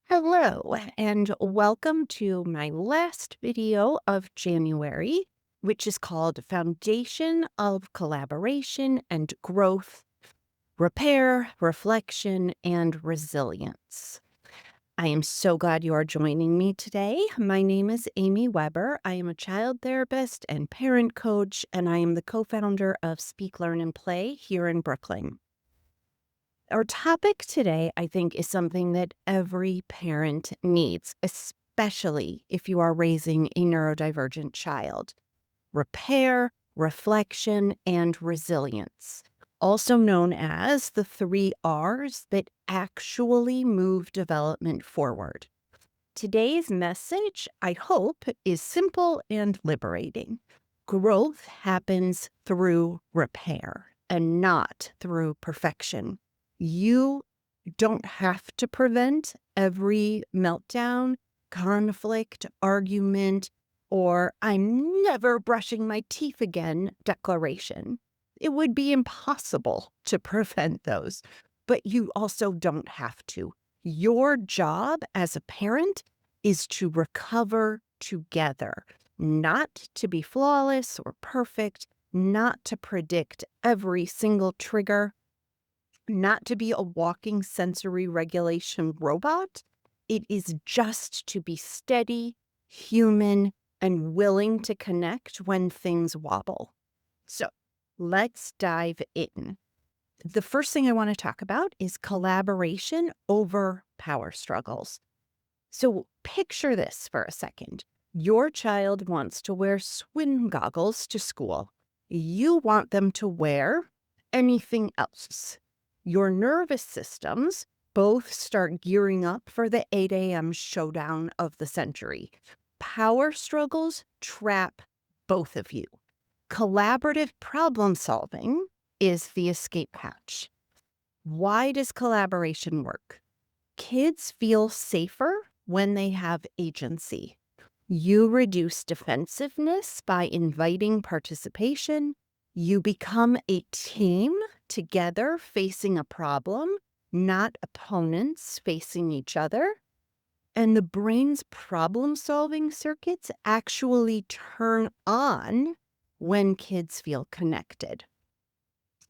Hello, and welcome to my last video of January, which is called Foundation of Collaboration and Growth, Repair, Reflection, and Resilience. I am so glad you are joining me today. My name is Amy Weber. I am a child therapist and parent coach, and I am the co founder of Speak, Learn, and Play here in Brooklyn. Our topic today, I think, is something that every parent needs, especially if you are raising a neurodivergent child: repair, reflection, and resilience, also known as the three R's that actually move development forward. Today's message, I hope, is simple and liberating. Growth happens through repair and not through perfection. You don't have to prevent every meltdown, conflict, argument, or "I'm never brushing my teeth again" declaration. It would be impossible to prevent those, but you also don't have to. Your job as a parent is to recover together, not to be flawless or perfect, not to predict every single trigger, not to be a walking sensory regulation robot. It is just to be steady, human, and willing to connect when things wobble. So let's dive in. The first thing I want to talk about is collaboration over power struggles. So picture this for a second. Your child wants to wear swim goggles to school. You want them to wear anything else. Your nervous systems both start gearing up for the 8 a.m. showdown of the century. Power struggles trap both of you. Collaborative problem solving is the escape hatch. Why does collaboration work? Kids feel safer when they have agency. You reduce defensiveness by inviting participation. You become a team together facing a problem, not opponents facing each other. And the brain's problem-solving circuits actually turn on when kids feel connected.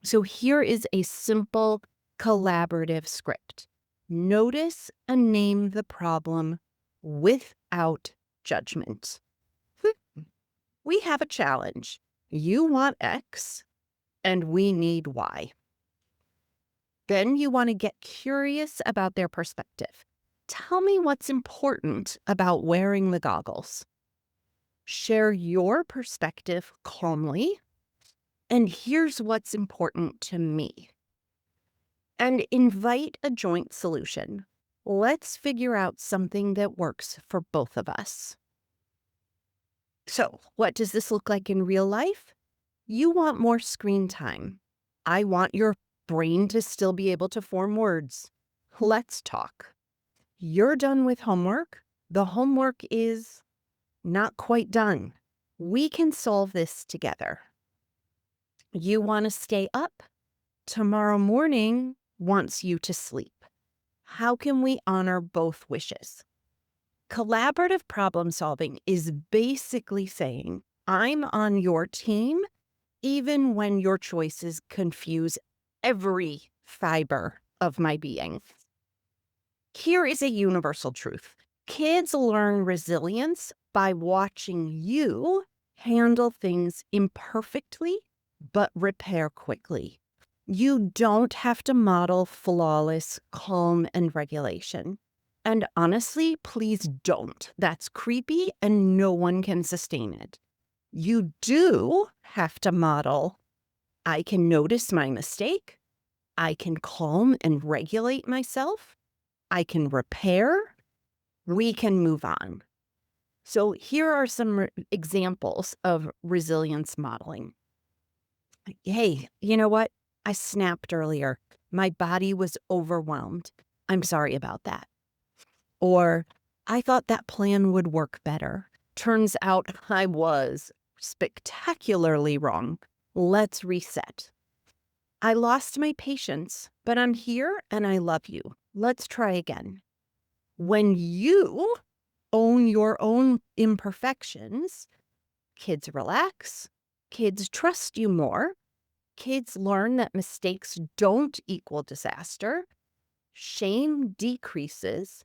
So here is a simple collaborative script. Notice and name the problem without judgment. We have a challenge. You want X, and we need Y. Then you want to get curious about their perspective. Tell me what's important about wearing the goggles. Share your perspective calmly. And here's what's important to me. And invite a joint solution. Let's figure out something that works for both of us. So, what does this look like in real life? You want more screen time. I want your brain to still be able to form words. Let's talk. You're done with homework. The homework is not quite done. We can solve this together. You want to stay up? Tomorrow morning wants you to sleep. How can we honor both wishes? Collaborative problem solving is basically saying, I'm on your team, even when your choices confuse every fiber of my being. Here is a universal truth. Kids learn resilience by watching you handle things imperfectly, but repair quickly. You don't have to model flawless calm and regulation. And honestly, please don't. That's creepy and no one can sustain it. You do have to model, I can notice my mistake. I can calm and regulate myself. I can repair. We can move on. So here are some examples of resilience modeling. Hey, you know what? I snapped earlier. My body was overwhelmed. I'm sorry about that. Or I thought that plan would work better. Turns out I was spectacularly wrong. Let's reset. I lost my patience, but I'm here and I love you. Let's try again. When you own your own imperfections, kids relax, kids trust you more, kids learn that mistakes don't equal disaster, shame decreases,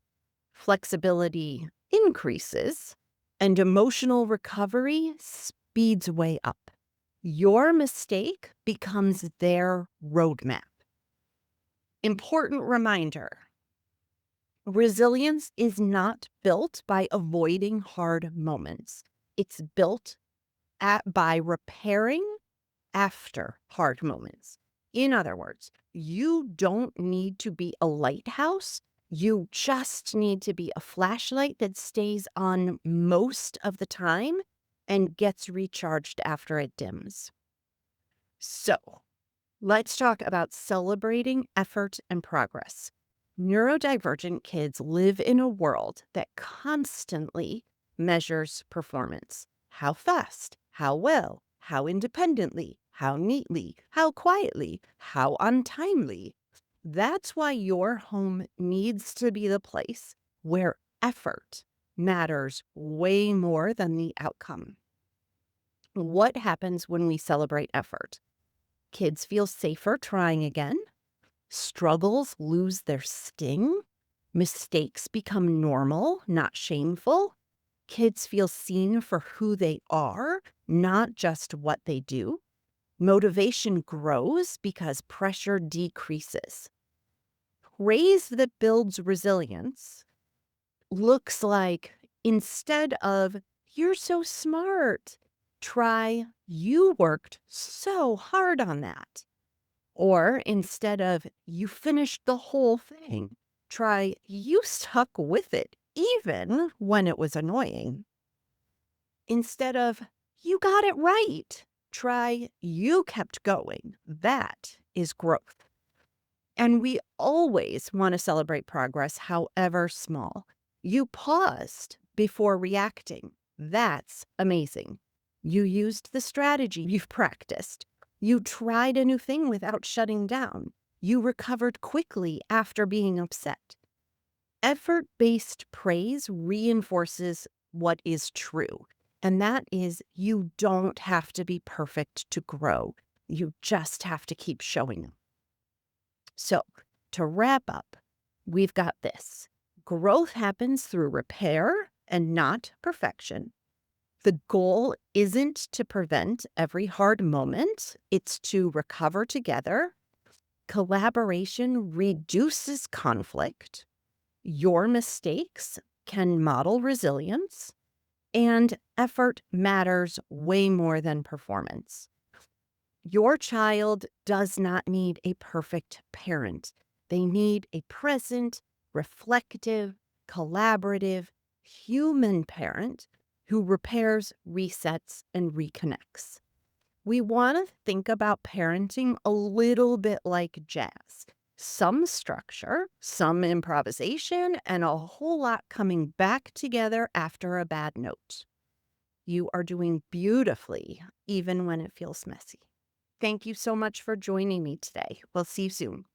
flexibility increases, and emotional recovery speeds way up. Your mistake becomes their roadmap. Important reminder: resilience is not built by avoiding hard moments. It's built by repairing after hard moments. In other words, you don't need to be a lighthouse. You just need to be a flashlight that stays on most of the time and gets recharged after it dims. So, let's talk about celebrating effort and progress. Neurodivergent kids live in a world that constantly measures performance. How fast, how well, how independently, how neatly, how quietly, how untimely. That's why your home needs to be the place where effort matters way more than the outcome. What happens when we celebrate effort? Kids feel safer trying again. Struggles lose their sting. Mistakes become normal, not shameful. Kids feel seen for who they are, not just what they do. Motivation grows because pressure decreases. Praise that builds resilience looks like, instead of, "You're so smart," try, "You worked so hard on that." Or instead of, "You finished the whole thing," try, "You stuck with it, even when it was annoying." Instead of, "You got it right," try, "You kept going." That is growth. And we always want to celebrate progress, however small. You paused before reacting. That's amazing. You used the strategy you've practiced. You tried a new thing without shutting down. You recovered quickly after being upset. Effort-based praise reinforces what is true, and that is, you don't have to be perfect to grow. You just have to keep showing up. So, to wrap up, we've got this. Growth happens through repair and not perfection. The goal isn't to prevent every hard moment, it's to recover together. Collaboration reduces conflict. Your mistakes can model resilience, and effort matters way more than performance. Your child does not need a perfect parent. They need a present, reflective, collaborative, human parent who repairs, resets, and reconnects. We want to think about parenting a little bit like jazz. Some structure, some improvisation, and a whole lot coming back together after a bad note. You are doing beautifully, even when it feels messy. Thank you so much for joining me today. We'll see you soon.